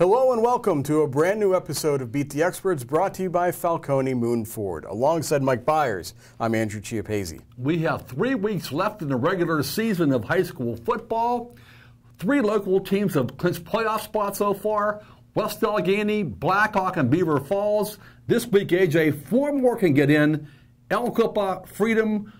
Hello and welcome to a brand new episode of Beat the Experts, brought to you by Falcone Moon Ford. Alongside Mike Bires, I'm Andrew Chiappazzi. We have 3 weeks left in the regular season of high school football. 3 local teams have clinched playoff spots so far: West Allegheny, Blackhawk, and Beaver Falls. This week, AJ, 4 more can get in: Elwood, Freedom,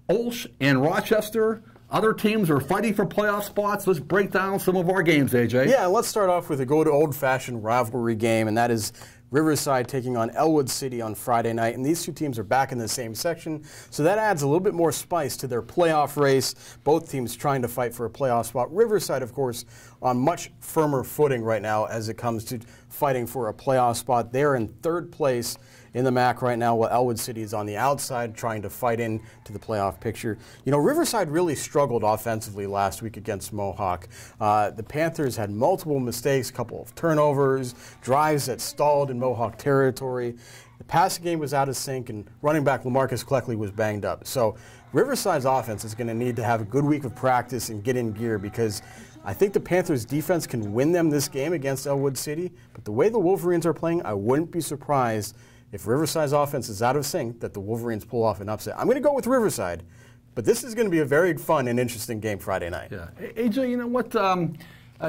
Olsh, and Rochester. Other teams are fighting for playoff spots. Let's break down some of our games, AJ. Yeah, let's start off with a good old-fashioned rivalry game, and that is Riverside taking on Elwood City on Friday night. And these two teams are back in the same section, so that adds a little bit more spice to their playoff race. Both teams trying to fight for a playoff spot. Riverside, of course, on much firmer footing right now as it comes to fighting for a playoff spot. They're in 3rd place in the MAC right now, while Elwood City is on the outside trying to fight into the playoff picture. You know, Riverside really struggled offensively last week against Mohawk. The Panthers had multiple mistakes, a couple of turnovers, drives that stalled in Mohawk territory. The passing game was out of sync, and running back LaMarcus Cleckley was banged up. So Riverside's offense is going to need to have a good week of practice and get in gear, because I think the Panthers' defense can win them this game against Elwood City. But the way the Wolverines are playing, I wouldn't be surprised if Riverside's offense is out of sync that the Wolverines pull off an upset. I'm going to go with Riverside, but this is going to be a very fun and interesting game Friday night. Yeah, AJ, you know what?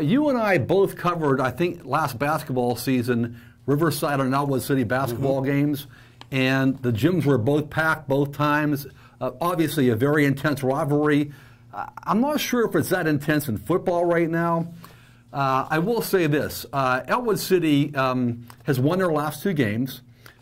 You and I both covered, I think, last basketball season, Riverside and Elwood City basketball games, and the gyms were both packed both times. Obviously, a very intense rivalry. I'm not sure if it's that intense in football right now. I will say this: Elwood City has won their last 2 games.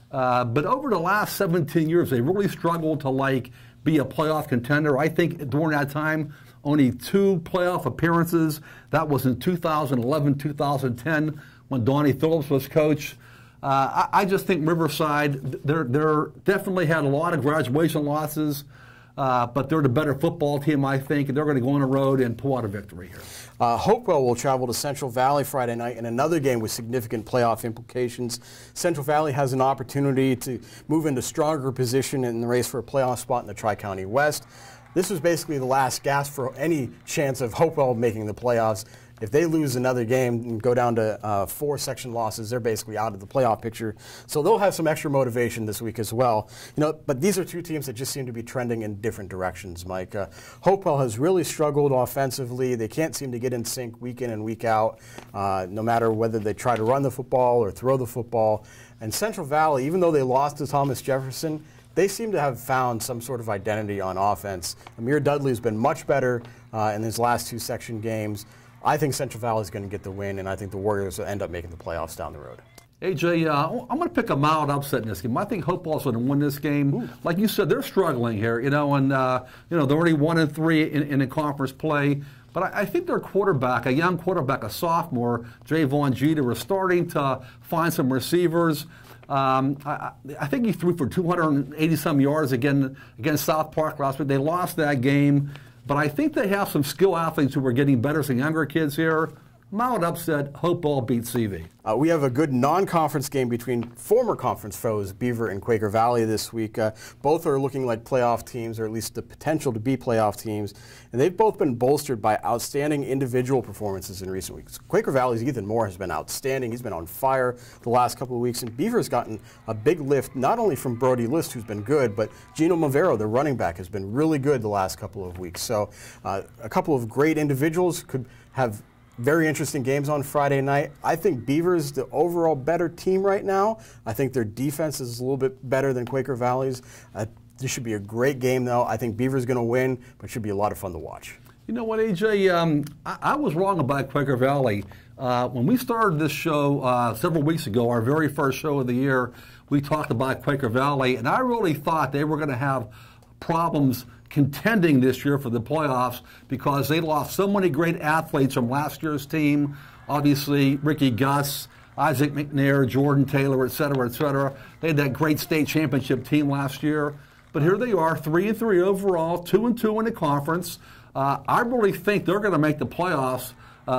But over the last 17 years, they really struggled to be a playoff contender. I think during that time, only 2 playoff appearances. That was in 2011, 2010, when Donnie Phillips was coach. I just think Riverside, they're definitely had a lot of graduation losses, but they're the better football team, I think, and they're going to go on the road and pull out a victory here. Hopewell will travel to Central Valley Friday night in another game with significant playoff implications. Central Valley has an opportunity to move into stronger position in the race for a playoff spot in the Tri-County West. This was basically the last gasp for any chance of Hopewell making the playoffs. If they lose another game and go down to 4 section losses, they're basically out of the playoff picture. So they'll have some extra motivation this week as well. You know, but these are 2 teams that just seem to be trending in different directions, Mike. Hopewell has really struggled offensively. They can't seem to get in sync week in and week out, no matter whether they try to run the football or throw the football. And Central Valley, even though they lost to Thomas Jefferson, they seem to have found some sort of identity on offense. Amir Dudley has been much better in his last 2 section games. I think Central Valley is going to get the win, and I think the Warriors will end up making the playoffs down the road. AJ, I'm going to pick a mild upset in this game. I think Hopewell's going to win this game. Ooh. Like you said, they're struggling here, and they're already 1-3 in the conference play. But I think their quarterback, a young quarterback, a sophomore, Javon Jeter, is starting to find some receivers. I think he threw for 280-some yards against South Park last week. They lost that game. But I think they have some skill athletes who are getting better, some younger kids here. Mild upset, Hopewell beats CV. We have a good non-conference game between former conference foes, Beaver and Quaker Valley, this week. Both are looking like playoff teams, or at least the potential to be playoff teams. And they've both been bolstered by outstanding individual performances in recent weeks. Quaker Valley's Ethan Moore has been outstanding. He's been on fire the last couple of weeks. And Beaver's gotten a big lift, not only from Brody List, who's been good, but Gino Movero, the running back, has been really good the last couple of weeks. So a couple of great individuals could have very interesting games on Friday night. I think Beaver's the overall better team right now. I think their defense is a little bit better than Quaker Valley's. This should be a great game, though. I think Beaver's going to win, but it should be a lot of fun to watch. You know what, AJ? I was wrong about Quaker Valley. When we started this show several weeks ago, our very first show of the year, we talked about Quaker Valley, and I really thought they were going to have problems contending this year for the playoffs because they lost so many great athletes from last year's team. Obviously, Ricky Gus, Isaac McNair, Jordan Taylor, et cetera, et cetera. They had that great state championship team last year. But here they are, 3-3 overall, 2-2 in the conference. I really think they're going to make the playoffs.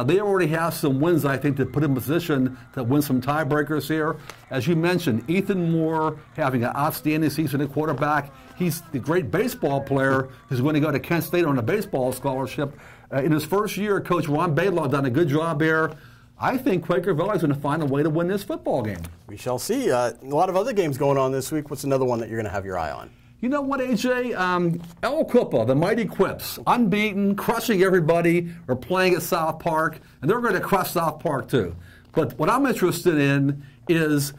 They already have some wins, I think, to put in position to win some tiebreakers here. As you mentioned, Ethan Moore having an outstanding season at quarterback. He's the great baseball player who's going to go to Kent State on a baseball scholarship. In his first year, Coach Ron Baylor done a good job there. I think Quaker Valley is going to find a way to win this football game. We shall see. A lot of other games going on this week. What's another one that you're going to have your eye on? You know what, AJ? El Quipa, the Mighty Quips, unbeaten, crushing everybody, are playing at South Park, and they're going to crush South Park too. But what I'm interested in is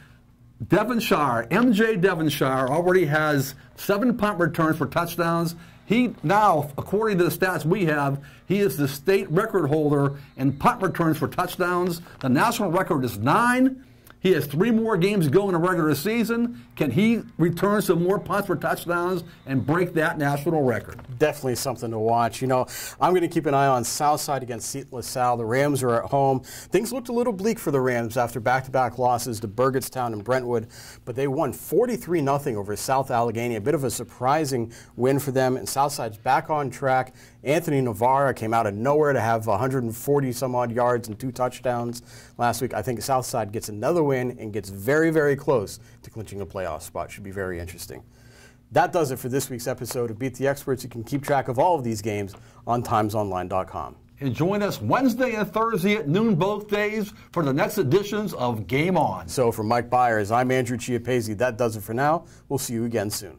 Devonshire. MJ Devonshire already has 7 punt returns for touchdowns. He now, according to the stats we have, he is the state record holder in punt returns for touchdowns. The national record is 9. He has 3 more games to go in a regular season. Can he return some more punts for touchdowns and break that national record? Definitely something to watch. You know, I'm going to keep an eye on Southside against St. LaSalle. The Rams are at home. Things looked a little bleak for the Rams after back-to-back losses to Burgettstown and Brentwood, but they won 43-0 over South Allegheny. A bit of a surprising win for them, and Southside's back on track. Anthony Navarra came out of nowhere to have 140-some-odd yards and 2 touchdowns last week. I think Southside gets another win and gets very, very close to clinching a playoff spot. Should be very interesting. That does it for this week's episode of Beat the Experts. You can keep track of all of these games on timesonline.com. And join us Wednesday and Thursday at noon both days for the next editions of Game On. So for Mike Bires, I'm Andrew Chiappazzi. That does it for now. We'll see you again soon.